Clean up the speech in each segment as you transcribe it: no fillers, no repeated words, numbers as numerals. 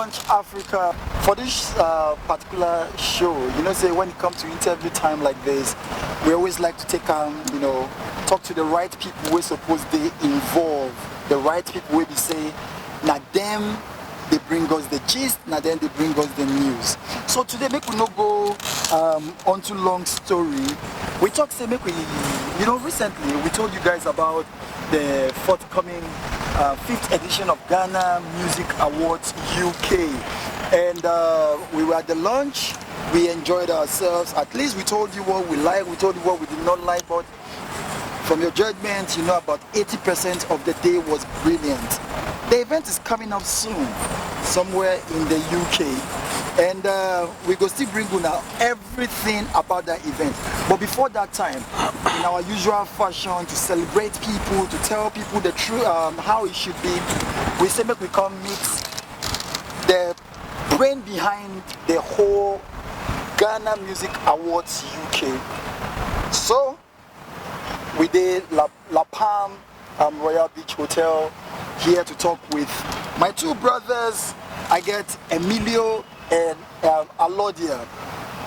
Launch Africa. For this particular show, say when it comes to interview time like this, we always like to take talk to the right people we're supposed to involve, the right people we be say, now them they bring us the gist, now then they bring us the news. So today make we not go on too long story. We talk say make we, recently we told you guys about the forthcoming 5th edition of Ghana Music Awards UK, and we were at the launch. We enjoyed ourselves. At least we told you what we like, we told you what we did not like, but from your judgment, about 80% of the day was brilliant. The event is coming up soon, somewhere in the UK, and we go still bring you now everything about that event. But before that time, in our usual fashion, to celebrate people, to tell people the truth, how it should be, we say make we come meet the brain behind the whole Ghana Music Awards UK. So we did La Palm Royal Beach Hotel here to talk with my two brothers. I get Emilo and Alordia,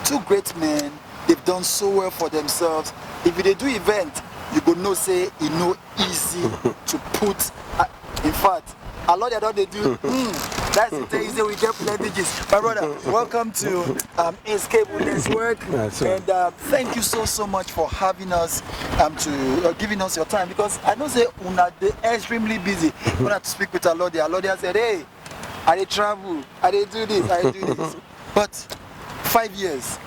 two great men. They've done so well for themselves. If they do event, you go know say it's no easy to put. In fact, Alordia don't they do. That's the easy we get plenty gist. My brother, welcome to Escape Network, and thank you so much for having us, to giving us your time, because I know say una they extremely busy. When I speak with Alordia, Alordia said, hey, I dey travel, I dey do this, I dey do this. But 5 years,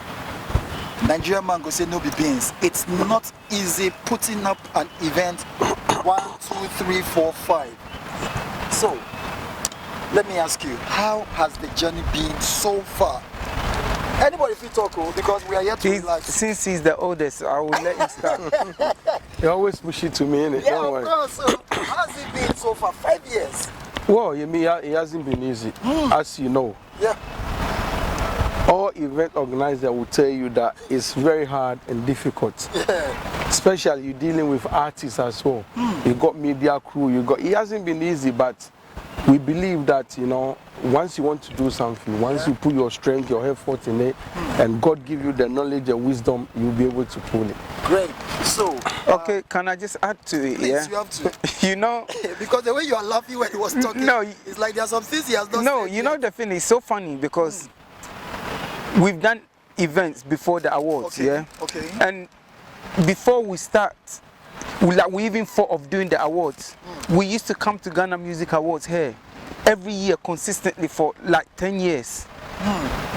Nigerian man go say no be beans. It's not easy putting up an event 1, 2, 3, 4, 5. So let me ask you, how has the journey been so far? Anybody feel talk, because we are here to relax. Since he's the oldest, I will let you start. You always push it to me, innit? Yeah, of course. So, how has it been so far? 5 years? Well, you mean it hasn't been easy, as you know. Yeah. All event organizers will tell you that it's very hard and difficult. Yeah. Especially you dealing with artists as well. You got media crew, it hasn't been easy, but we believe that, once you want to do something, once you put your strength, your effort in it, and God give you the knowledge and wisdom, you'll be able to pull it. Great. So, okay, can I just add to it? Please, yeah, you have to. Because the way you are laughing when he was talking, it's like there are some things he has not No, said the thing is so funny because we've done events before the awards, Okay. and before we start, we even thought of doing the awards. We used to come to Ghana Music Awards here every year consistently for like 10 years.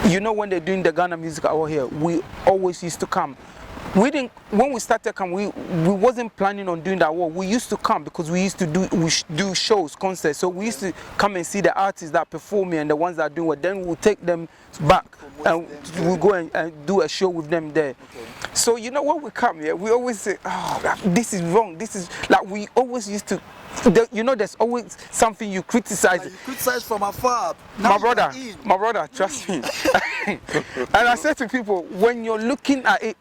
When they're doing the Ghana Music Award here, we always used to come. When we started coming, we wasn't planning on doing that award. We used to come because we used to do shows, concerts. So we used to come and see the artists that perform here and the ones that do it. Then we'll take them back and we'll go and do a show with them there. Okay. So when we come here, we always say, oh, this is wrong. This is like we always used to. There's always something you criticize. You criticize from afar. My brother, trust me. And I say to people, when you're looking at it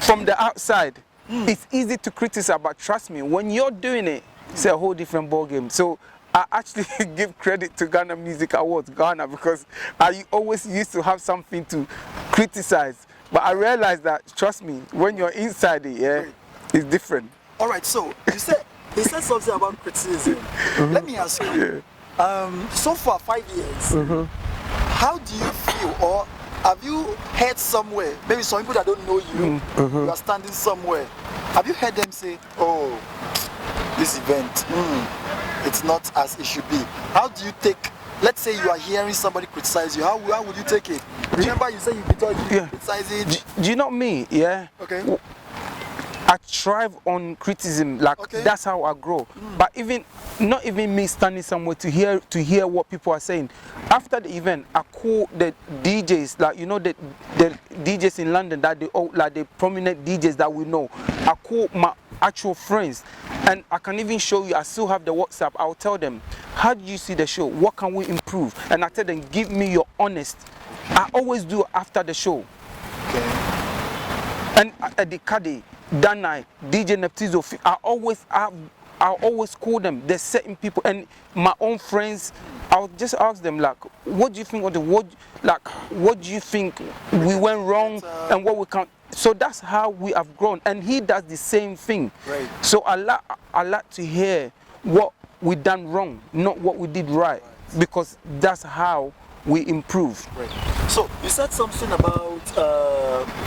from the outside, it's easy to criticize, but trust me, when you're doing it, it's a whole different ballgame. So I actually give credit to Ghana Music Awards, Ghana, because I always used to have something to criticize. But I realized that, trust me, when you're inside it, it's different. All right, so you said something about criticism. Let me ask you, so far 5 years, how do you feel, or have you heard somewhere, maybe some people that don't know you, you are standing somewhere, have you heard them say, oh, this event, it's not as it should be? How do you take, let's say you are hearing somebody criticize you, how would you take it? Remember you said you've been criticizing. Do you know me? Yeah. Okay. I thrive on criticism, that's how I grow. But not even me standing somewhere to hear what people are saying. After the event, I call the DJs, the DJs in London that the prominent DJs that we know. I call my actual friends, and I can even show you. I still have the WhatsApp. I'll tell them, how do you see the show? What can we improve? And I tell them, give me your honest. I always do after the show. Okay. And at the Kade, Danai, DJ Neptizo, I I'll always call them. There's certain people and my own friends. I'll just ask them like, what do you think of the what do you think we went wrong and what we can't. So that's how we have grown, and he does the same thing. Right. So I like to hear what we done wrong, not what we did right, because that's how we improve. Right. So you said something about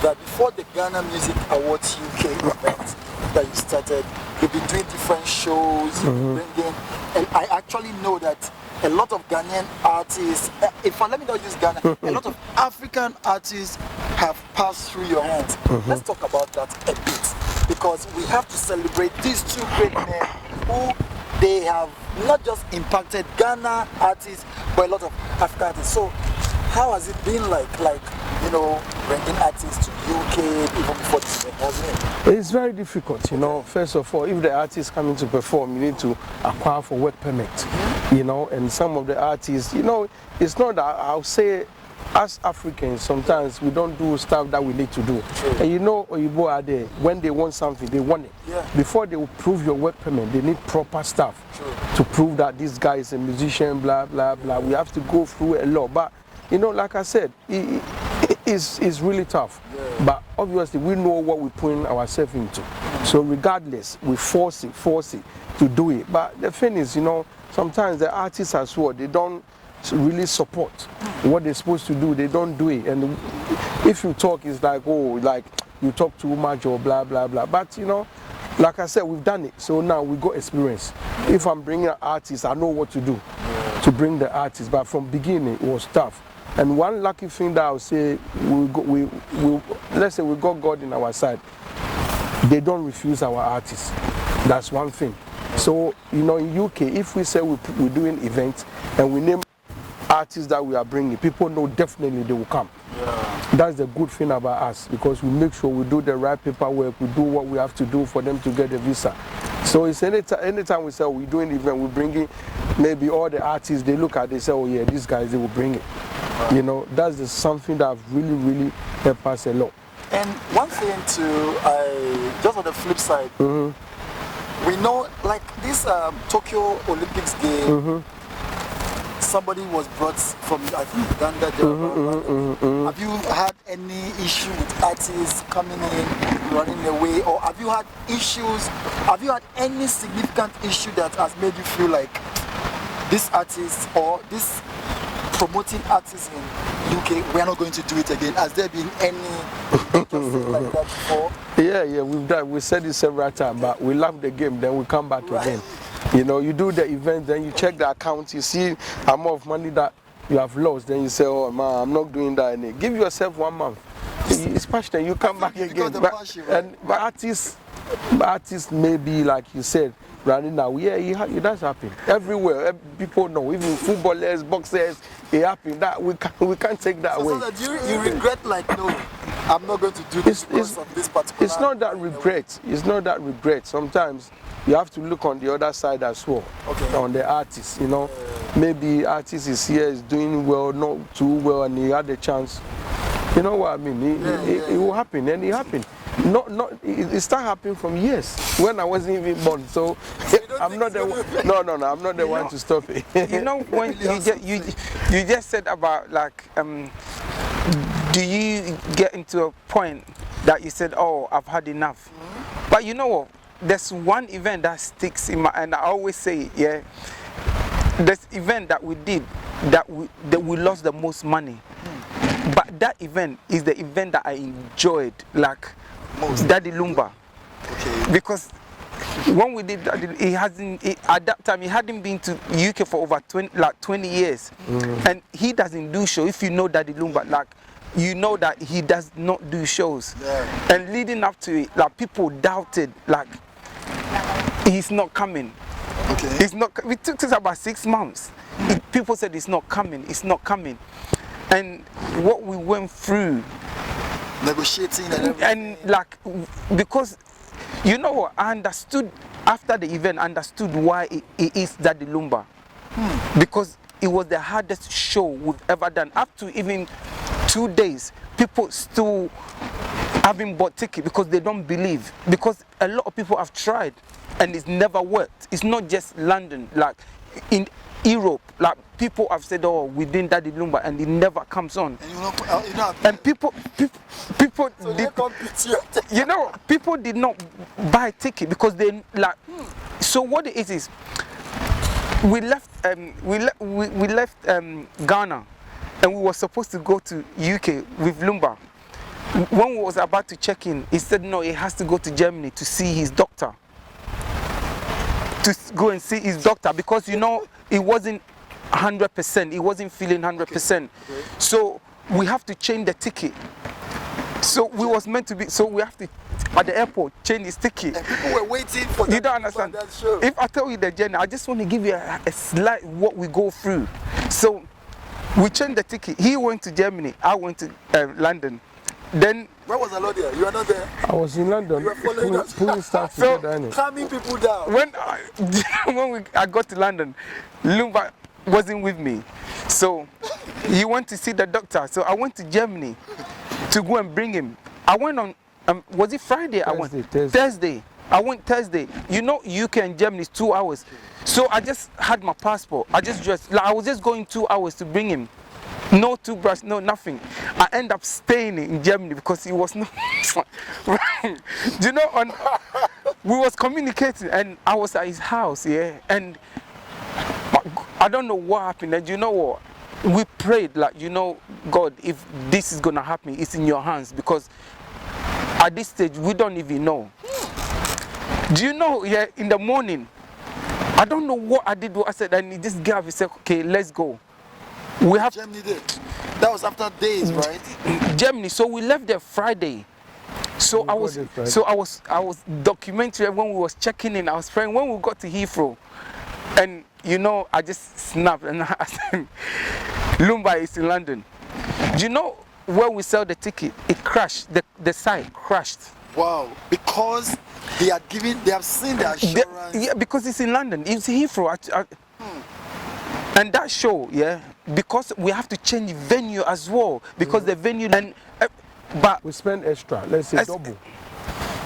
that before the Ghana Music Awards UK event that you started, you've been doing different shows, bringing, and I actually know that a lot of Ghanaian artists, let me not use Ghana, a lot of African artists have passed through your hands. Let's talk about that a bit, because we have to celebrate these two great men who they have not just impacted Ghana artists, but a lot of African artists. So how has it been like bringing artists to UK even before this event, hasn't it? It's very difficult, First of all, if the artist coming to perform, you need to acquire for work permit, and some of the artists, it's not that I'll say as Africans, sometimes we don't do stuff that we need to do. True. And Oyibo are there, when they want something, they want it. Yeah. Before they will prove your work permit, they need proper stuff. True. To prove that this guy is a musician, blah, blah, blah. We have to go through a lot. But, like I said, it's really tough. Yeah. But obviously, we know what we're putting ourselves into. So regardless, we force it to do it. But the thing is, sometimes the artists as well, they don't really support what they're supposed to do. They don't do it. And if you talk, it's like, you talk too much or blah, blah, blah. But, like I said, we've done it. So now we got experience. If I'm bringing an artist, I know what to do to bring the artist. But from beginning, it was tough. And one lucky thing that I'll say, let's say we got God in our side. They don't refuse our artists. That's one thing. So, in UK, if we say we're doing events and we name artists that we are bringing, people know definitely they will come. Yeah. That's the good thing about us, because we make sure we do the right paperwork, we do what we have to do for them to get a visa. So it's anytime we say we're doing an event, we bring in maybe all the artists, they look at it, they say, oh yeah, these guys, they will bring it. That's something that really, really helped us a lot. And one thing just on the flip side, we know like this Tokyo Olympics game, somebody was brought from, I think, Uganda. Have you had any issue with artists coming in, running away, or have you had any significant issue that has made you feel like this artist or this promoting artists in UK, we are not going to do it again? Has there been any thing like that before? Yeah, we've done. We said it several times, but we love the game, then we come back again. You do the event, then you check the account, you see how much money that you have lost, then you say, oh man, I'm not doing that anymore. Give yourself 1 month. It's passion, you come back again. But artists maybe, like you said, running now, it does happen. Everywhere, people know, even footballers, boxers, it happens. That we can't take that away. So that you regret, like, no, I'm not going to do this because of this particular... It's not that regret. It's not that regret. Sometimes you have to look on the other side as well, on the artist, Maybe artist is here, is doing well, not too well, and he had a chance. You know what I mean? It will happen, and it happened. It started happening from years when I wasn't even born. So I'm not the one. No, I'm not the one to stop it. When you just said about like, do you get into a point that you said, oh, I've had enough? But you know what? There's one event that sticks in my, and I always say, this event that we did that we lost the most money. But that event is the event that I enjoyed, like most. Daddy Lumba. Okay. Because when we did that, at that time he hadn't been to UK for over 20 years. And he doesn't do show. If you know Daddy Lumba, like you know that he does not do shows. Yeah. And leading up to it, like people doubted, like he's not coming. Okay. He's not. It took us about 6 months. People said it's not coming. It's not coming. And what we went through, negotiating and everything. And like, because you know what, I understood after the event, understood why it is Daddy Lumba. Because it was the hardest show we've ever done. Up to even 2 days, people still haven't bought ticket because they don't believe. Because a lot of people have tried and it's never worked. It's not just London, like in Europe, like people have said, oh, we did Daddy Lumba, and it never comes on. And people so did, you know, people did not buy ticket because they like. So what it is we left Ghana, and we were supposed to go to UK with Lumba. When we was about to check in, he said no, he has to go to Germany to see his doctor. To go and see his doctor because it wasn't 100%. He wasn't feeling 100%. Okay. So we have to change the ticket. So we was meant to be. So we have to at the airport change his ticket. And people were waiting for. You don't understand. That show. If I tell you the journey, I just want to give you a slight what we go through. So we changed the ticket. He went to Germany. I went to London. Then where was Alordia? You were not there. I was in London. You were following us. Pulling stuff together. Calming people down. When I got to London, Lumba wasn't with me, so he went to see the doctor. So I went to Germany to go and bring him. I went on. Was it Friday? Thursday. I went Thursday. UK and Germany is 2 hours. So I just had my passport. I just dressed. Like I was just going 2 hours to bring him. No toothbrush, no nothing. I end up staying in Germany because he was not. We was communicating, and I was at his house, yeah. And I don't know what happened. And you know what? We prayed like, God, if this is gonna happen, it's in your hands because at this stage we don't even know. Do you know? Yeah, in the morning, I don't know what I did. What I said, and this guy said, "Okay, let's go." We have Germany there. That was after days, right? Germany. So we left there Friday. So I was documenting when we was checking in. I was praying when we got to Heathrow, and I just snapped and I said, "Lumba is in London." Do you know when we sell the ticket? It crashed. The site crashed. Wow! Because they have seen the assurance. Yeah, because it's in London. It's Heathrow. And that show, yeah, because we have to change venue as well, because the venue but we spend extra, let's say double.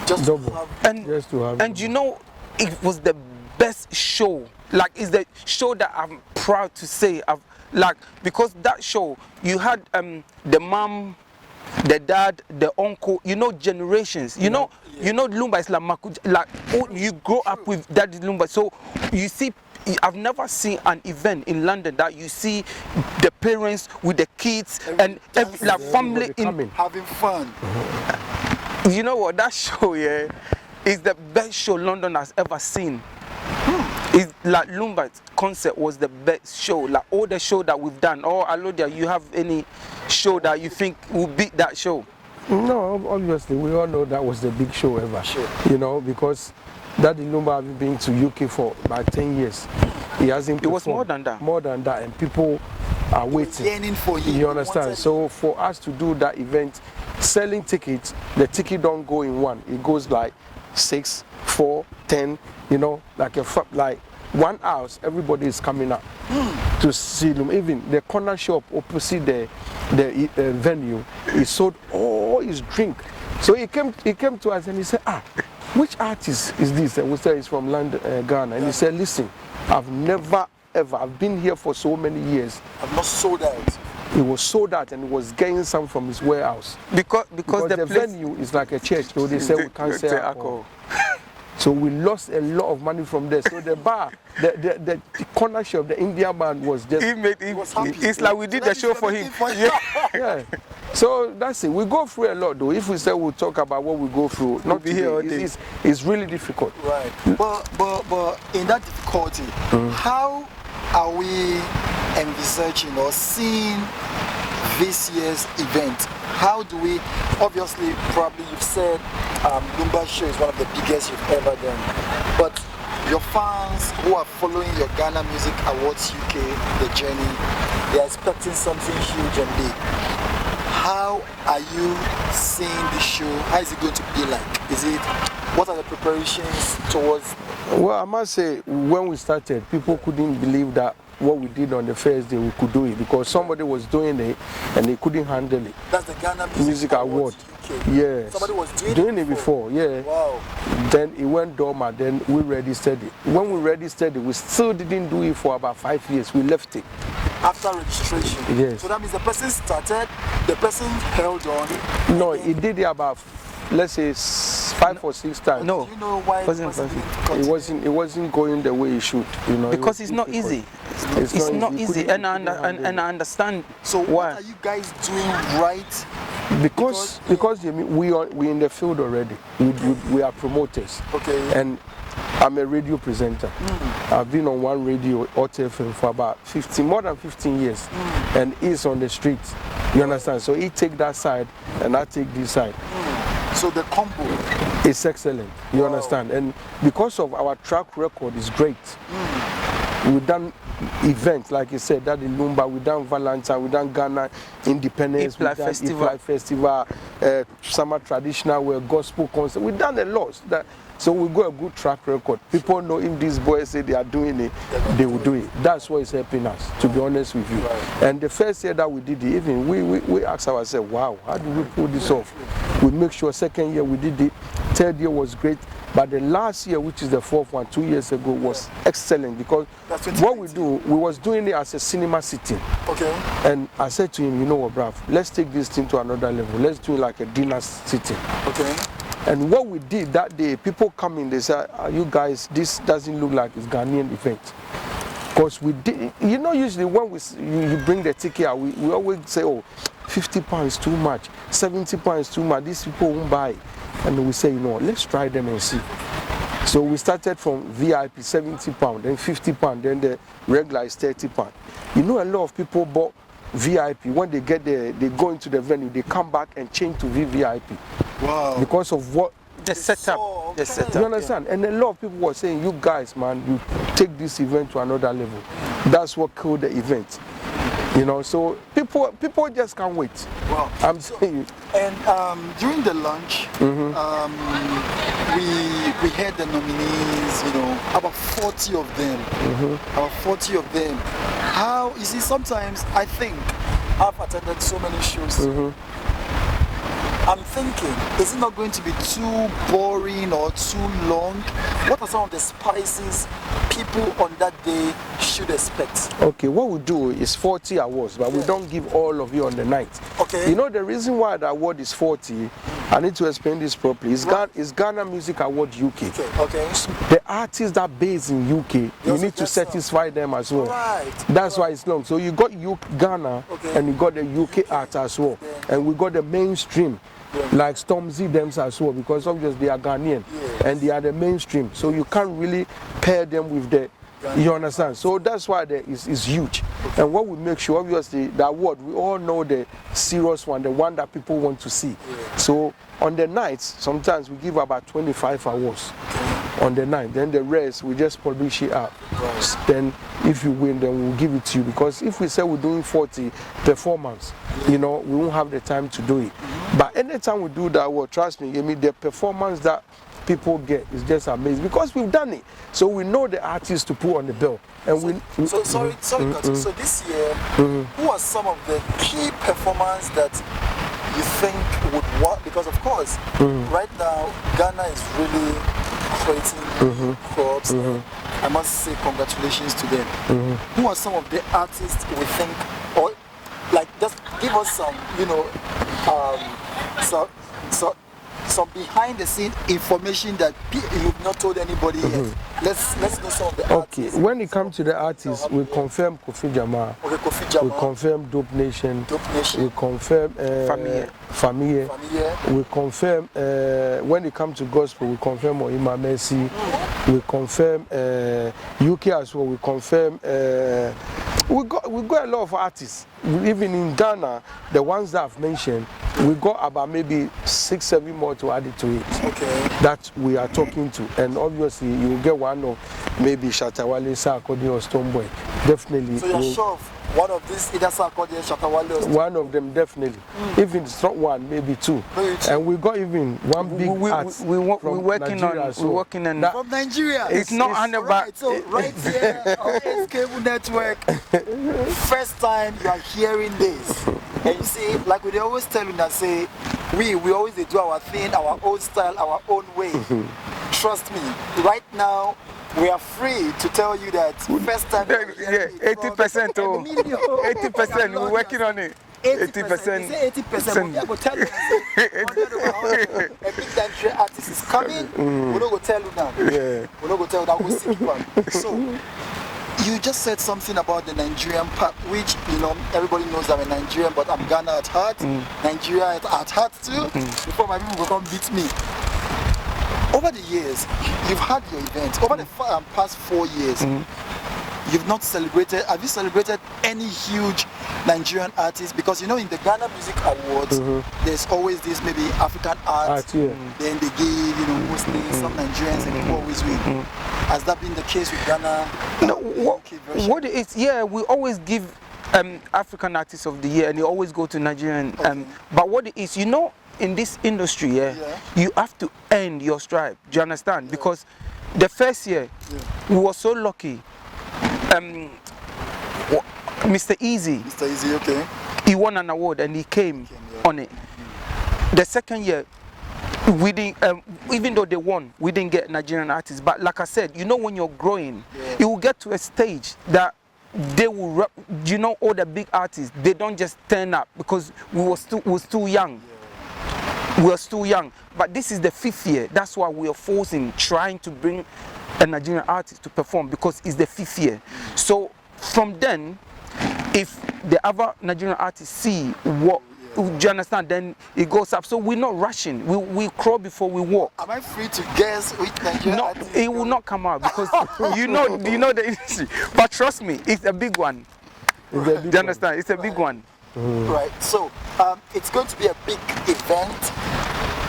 Just double. Just to have and it was the best show. Like it's the show that I'm proud to say because that show you had the mom, the dad, the uncle, generations. Lumba is like you grow up with Daddy Lumba. So you see, I've never seen an event in London that you see the parents with the kids and family having fun. You know what? That show, yeah, is the best show London has ever seen. It's like Lumba's concert was the best show. Like all the show that we've done. Or Alordia, you have any show that you think will beat that show? No, obviously we all know that was the big show ever. Sure. Because Daddy Lumba has been to UK for about 10 years. He hasn't performed. It was more than that. More than that, and people are waiting. Yearning for you. You understand? So for us to do that event, selling tickets, the ticket don't go in one. It goes like 6, 4, 10. Like 1 house. Everybody is coming up to see them. Even the corner shop opposite the venue, he sold all his drink. So he came to us and he said, which artist is this? And we said it's from London, Ghana. And he said, listen, I've never ever, I've been here for so many years. I've not sold out. He was sold out and he was getting some from his warehouse. Because the venue is like a church, so they said we can't sell alcohol. So we lost a lot of money from there. So the bar, the corner shop, the Indian man was just... He was happy. It's like we did the show for him. Yeah. So that's it. We go through a lot though. If we say we'll talk about what we go through, not be here. It's really difficult. Right. But in that difficulty, how are we envisaging or seeing this year's event? How do we, obviously, probably you've said Lumba show is one of the biggest you've ever done, but your fans who are following your Ghana Music Awards UK, the journey, they're expecting something huge and big. How are you seeing the show? How is it going to be like? What are the preparations towards? Well, I must say, when we started, people couldn't believe that what we did on the first day we could do it, because somebody was doing it and they couldn't handle it. That's the Ghana Music Award. UK. Okay. Yes. Somebody was doing it before. Yeah. Wow. Then it went dormant. Then we registered it. When we registered it, we still didn't do it for about 5 years. We left it. After registration? Yes. So that means the person started, the person held on. No, he did it about, let's say, 5 or 6 times. No. Do you know why Wasn't It wasn't going the way it should, you know. Because it's not easy. It's not easy, and I understand. So why. what are you guys doing right? Because we in the field already. We are promoters. Okay. And I'm a radio presenter. I've been on one radio, OTFM, for about more than 15 years. And he's on the streets. You understand? So he take that side and I take this side. So the combo is excellent. You understand? And because of our track record is great. We've done events, like you said, that in Lumba, we've done Valentine, we've done Ghana Independence, we've done Festival, Summer Traditional, we're gospel concert. We've done a lot. So we got a good track record. People know if these boys say they are doing it, they will do it. That's what is helping us, to be honest with you. And the first year that we did it, even we asked ourselves, wow, how do we pull this off? We make sure second year we did it, third year was great. But the last year, which is the fourth one, 2 years ago, was excellent because what we do, we was doing it as a cinema sitting. Okay. And I said to him, you know what, bruv, let's take this thing to another level. Let's do it like a dinner sitting. Okay. And what we did that day, people come in, they say, you guys, this doesn't look like it's Ghanaian event. Because we did, you know, usually when you bring the ticket out, we always say, oh, £50 is too much, £70 is too much, these people won't buy. And we say, you know, let's try them and see. So we started from VIP, £70, then £50, then the regular is £30. You know, a lot of people bought VIP. When they get there, they go into the venue, they come back and change to VVIP. Wow. Because of what? The setup. The setup. You understand? And a lot of people were saying, you guys, man, you take this event to another level. That's what killed the event. You know, so people just can't wait. Wow. I'm saying you. And during the lunch, we had the nominees, you know, about 40 of them. About 40 of them. How, you see, sometimes I think I've attended so many shows. I'm thinking, is it not going to be too boring or too long? What are some of the spices people on that day should expect? Okay, what we do is 40 awards, but we don't give all of you on the night. Okay. You know the reason why the award is 40, I need to explain this properly. It's Ghana Music Award UK. Okay. The artists that based in UK, you need to satisfy them as well. Right. That's why it's long. So you got Ghana and you got the UK art as well. And we got the mainstream. Like Stormzy them as well, because obviously they are Ghanaian and they are the mainstream, so you can't really pair them with the, you understand? So that's why it's huge. And what we make sure, obviously, the award, we all know the serious one, the one that people want to see. So on the nights, sometimes we give about 25 awards on the night, then the rest we just publish it out. Then if you win, then we'll give it to you, because if we say we're doing 40 performance, you know, we won't have the time to do it. But anytime we do that, well, trust me, I mean, the performance that people get is just amazing because we've done it. So we know the artists to put on the bill. And sorry, so this year, who are some of the key performers that you think would work? Because of course, right now, Ghana is really creating crops. I must say congratulations to them. Who are some of the artists we think, or like just give us some, you know, some behind the scene information that you've not told anybody yet. Let's know some of the artists. When it comes to the artists, we confirm Kofi Jamal. Okay, Kofi Jamal. We confirm Dope Nation. Dope Nation. We confirm Famille. We confirm when it comes to gospel, we confirm Oima Mercy. We confirm UK as well. We confirm we got a lot of artists. Even in Ghana, the ones that I've mentioned, we got about maybe 6-7 more to add it to it. Okay. That we are talking to, and obviously you will get one of maybe Shatawale, Sarkodie, or Stonebwoy. Definitely. So you're sure of one of these, either Sarkodie, Shatawale, or Stonebwoy? One of them definitely. Even it's not one, maybe two. And we got even one big artist we're working on from Nigeria. It's not under right. So right here on this cable network, first time you are hearing this. And you see, like we always tell you that say, we always do our thing, our own style, our own way. Trust me, right now we are free to tell you that first time. Yeah, 80%. Oh, 80%. We're working on it. 80%. Say 80%. But we tell you, a big Nigerian artist is coming. We're not going to tell you now. Yeah. We're not going to tell you that. We'll see people. So, you just said something about the Nigerian part, which, you know, everybody knows I'm a Nigerian, but I'm Ghana at heart. Nigeria at heart too. Before my people will come beat me. Over the years, you've had your events. Over the past 4 years, you've not celebrated. Have you celebrated any huge Nigerian artists? Because you know, in the Ghana Music Awards, there's always this maybe African art. Then they give, you know, mostly some Nigerians and people always win. Has that been the case with Ghana? No, what it is, yeah, we always give African Artist of the Year, and they always go to Nigerian. But what it is, you know, in this industry, you have to earn your stripe. Do you understand? Because the first year, we were so lucky. Mr. Easy, okay. He won an award and he came on it. The second year, we didn't, even though they won, we didn't get Nigerian artists. But like I said, you know, when you're growing, it will get to a stage that they will, you know, all the big artists, they don't just turn up because we were still young. We are still young. But this is the 5th year. That's why we are trying to bring a Nigerian artist to perform, because it's the 5th year. So from then, if the other Nigerian artists see what, do you understand, then it goes up. So we're not rushing. We crawl before we walk. Am I free to guess which Nigerian artist? It will not come out because you know the industry. But trust me, it's a big one. Do you understand? It's a big one. Right. So it's going to be a big event,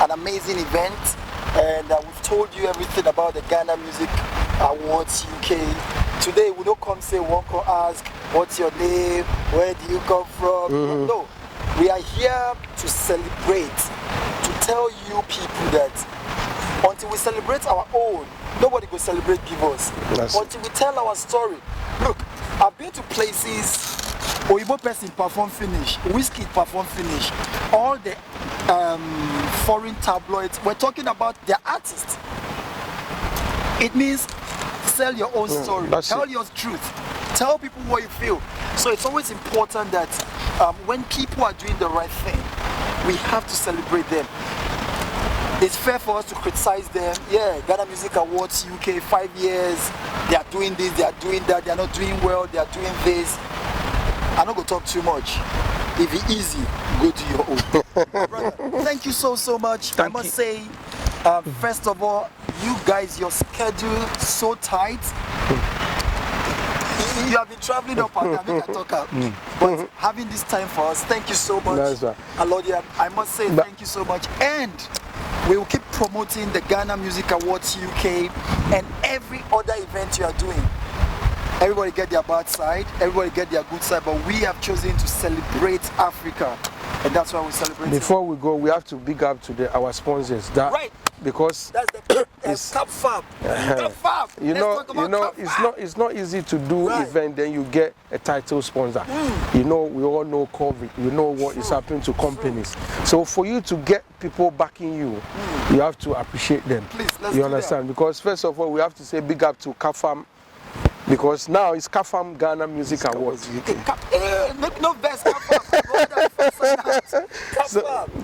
an amazing event, and we've told you everything about the Ghana Music Awards UK. Today we don't come say, one can ask, what's your name, where do you come from? No, we are here to celebrate, to tell you people that until we celebrate our own, nobody will celebrate give us. Until we tell our story. Look, I've been to places, Oyibo person perform finish, Whiskey perform finish, all the foreign tabloids, we're talking about their artists. It means sell your own story, tell your truth, tell people what you feel. So it's always important that when people are doing the right thing, we have to celebrate them. It's fair for us to criticize them. Yeah, Ghana Music Awards UK, 5 years, they are doing this, they are doing that, they are not doing well, they are doing this. I'm not going to talk too much. If it's easy, go to your own. Brother, thank you so much. I must say, first of all, you guys, your schedule so tight. You have been traveling up and down, make a talk out. But having this time for us, thank you so much. Alordia, I must say thank you so much. And we will keep promoting the Ghana Music Awards UK and every other event you are doing. Everybody get their bad side, everybody get their good side, but we have chosen to celebrate Africa, and that's why we celebrate. Before we go, we have to big up to our sponsors. Because that's the Cap Fab. You know, it's not easy to do event. Then you get a title sponsor. You know, we all know COVID. We know what is happening to companies. So for you to get people backing you, you have to appreciate them. Please, let's you understand? Because first of all, we have to say big up to Kafam. Because now it's Kafam Ghana Music Awards. No best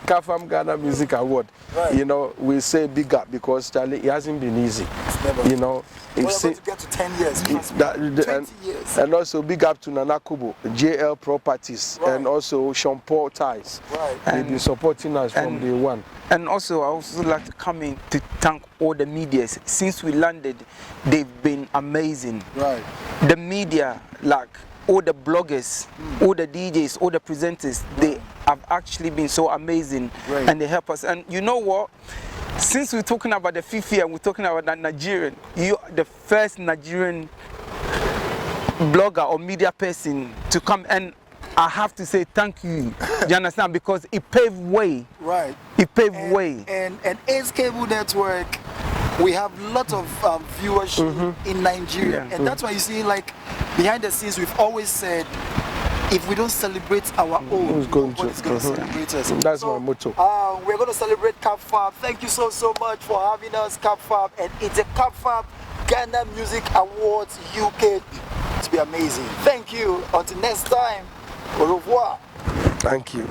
Kafam Ghana Music Award. You know, we say big up because Charlie, it hasn't been easy. You know, we're going to get to 10 years. 20 years. And also big up to Nana Kubo, JL Properties, and also Sean Paul Ties. They've been supporting us from day one. And also, I also like to come in to thank all the medias. Since we landed, they've been amazing. The media, like all the bloggers, all the DJs, all the presenters, they have actually been so amazing, and they help us. And you know what? Since we're talking about the 5th year, we're talking about that Nigerian. You're the first Nigerian blogger or media person to come, and I have to say thank you. You understand? Because it paved way. It paved way. And Ace Cable Network, we have a lot of viewership in Nigeria. And that's why you see, like, behind the scenes, we've always said, if we don't celebrate our own, Who's going nobody's to? going to celebrate us. That's my motto. We're going to celebrate Cap Fab. Thank you so much for having us, Cap Fab. And it's a Cap Fab Ghana Music Awards UK. To be amazing. Thank you. Until next time. Au revoir. Thank you.